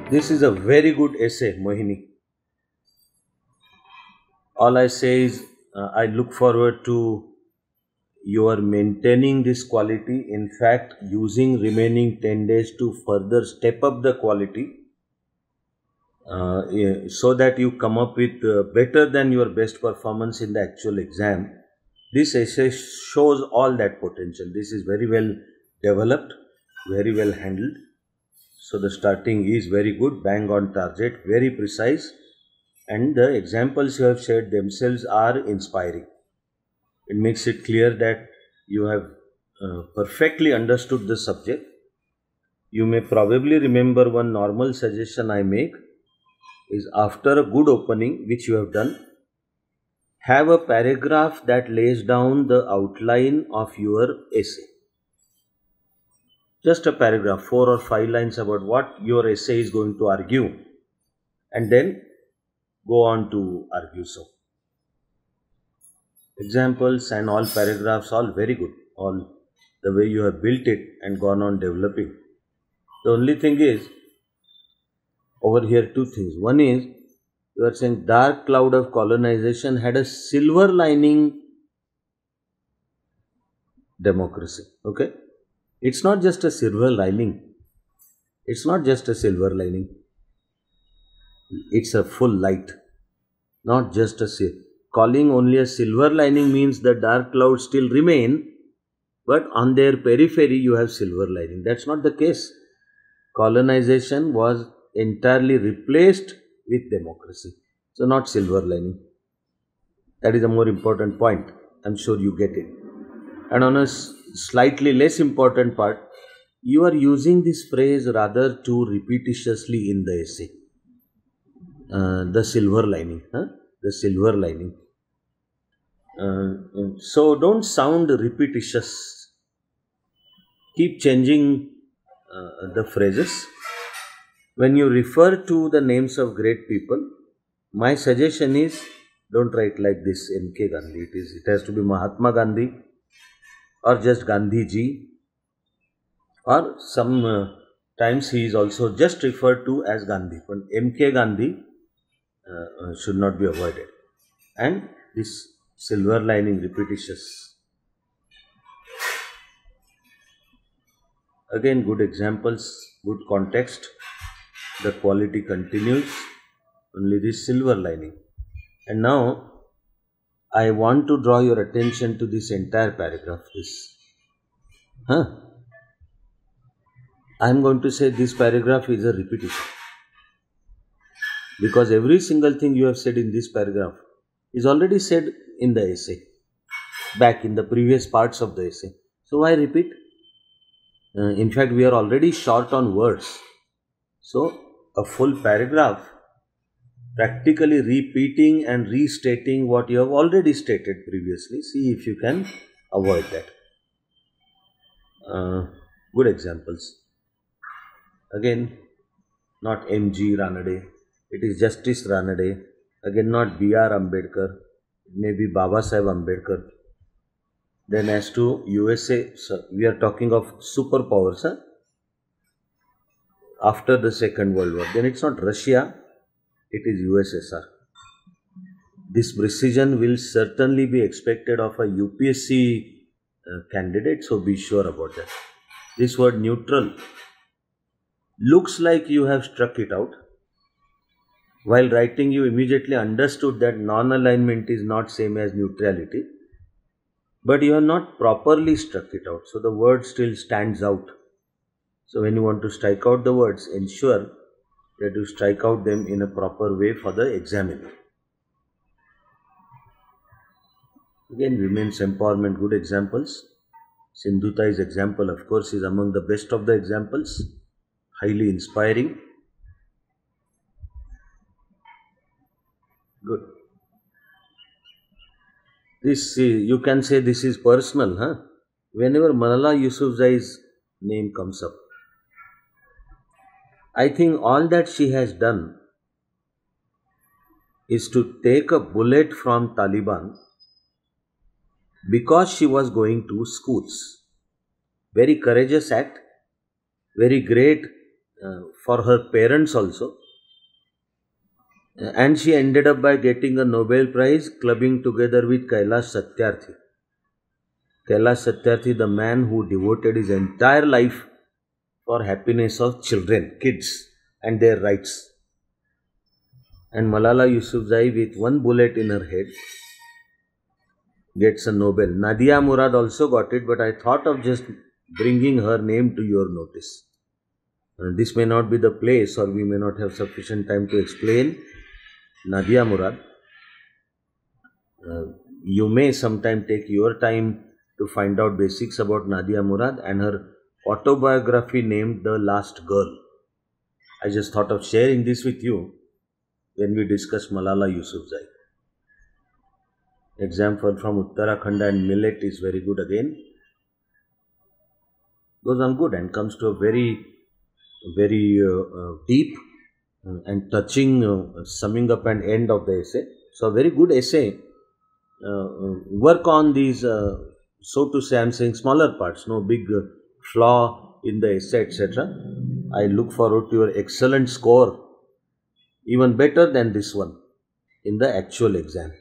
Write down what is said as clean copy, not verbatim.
This is a very good essay, Mohini. All I say is I look forward to your maintaining this quality. In fact, using remaining 10 days to further step up the quality so that you come up with better than your best performance in the actual exam. This essay shows all that potential. This is very well developed, very well handled. So the starting is very good, bang on target, very precise, and the examples you have shared themselves are inspiring. It makes it clear that you have perfectly understood the subject. You may probably remember one normal suggestion I make is after a good opening, which you have done, have a paragraph that lays down the outline of your essay. Just a paragraph, 4 or 5 lines about what your essay is going to argue, and then go on to argue so. Examples and all paragraphs, all very good. All the way you have built it and gone on developing. The only thing is, over here two things. One is, you are saying dark cloud of colonization had a silver lining democracy. Okay? It's not just a silver lining. It's not just a silver lining. It's a full light. Not just a silver. Calling only a silver lining means the dark clouds still remain, but on their periphery you have silver lining. That's not the case. Colonization was entirely replaced with democracy. So not silver lining. That is a more important point. I'm sure you get it. And on a slightly less important part, you are using this phrase rather too repetitiously in the essay. The silver lining. The silver lining. So don't sound repetitious. Keep changing the phrases. When you refer to the names of great people, my suggestion is don't write like this M.K. Gandhi. It has to be Mahatma Gandhi or just Gandhi ji, or sometimes he is also just referred to as Gandhi. But M.K. Gandhi should not be avoided. And this silver lining repetitious. Again, good examples, good context. The quality continues. Only this silver lining. And now, I want to draw your attention to this entire paragraph. I am going to say this paragraph is a repetition. Because every single thing you have said in this paragraph is already said in the essay, back in the previous parts of the essay. So why repeat? In fact, we are already short on words. So a full paragraph practically repeating and restating what you have already stated previously. See if you can avoid that. Good examples. Again, not M.G. Ranade. It is Justice Ranade. Again, not B.R. Ambedkar. It may be Baba Saheb Ambedkar. Then as to USA, so we are talking of superpowers. After the Second World War. Then it's not Russia. It is USSR. This precision will certainly be expected of a UPSC candidate, so be sure about that. This word neutral looks like you have struck it out. While writing, you immediately understood that non-alignment is not same as neutrality, but you have not properly struck it out, so the word still stands out. So when you want to strike out the words, ensure that you strike out them in a proper way for the examiner. Again, women's empowerment, good examples. Sindhutai's example, of course, is among the best of the examples. Highly inspiring. Good. This, you can say this is personal. Whenever Malala Yousafzai's name comes up, I think all that she has done is to take a bullet from Taliban because she was going to schools. Very courageous act, very great for her parents also. And she ended up by getting a Nobel Prize clubbing together with Kailash Satyarthi. Kailash Satyarthi, the man who devoted his entire life for happiness of children, kids, and their rights. And Malala Yousafzai, with one bullet in her head, gets a Nobel. Nadia Murad also got it, but I thought of just bringing her name to your notice. This may not be the place, or we may not have sufficient time to explain Nadia Murad. You may sometime take your time to find out basics about Nadia Murad and her autobiography named The Last Girl. I just thought of sharing this with you when we discuss Malala Yousafzai. Example from Uttarakhand and millet is very good again. Goes on good and comes to a very deep and touching summing up and end of the essay. So, a very good essay. Work on these, so to say, I am saying smaller parts, no big flaw in the essay, etc. I look forward to your excellent score, even better than this one in the actual exam.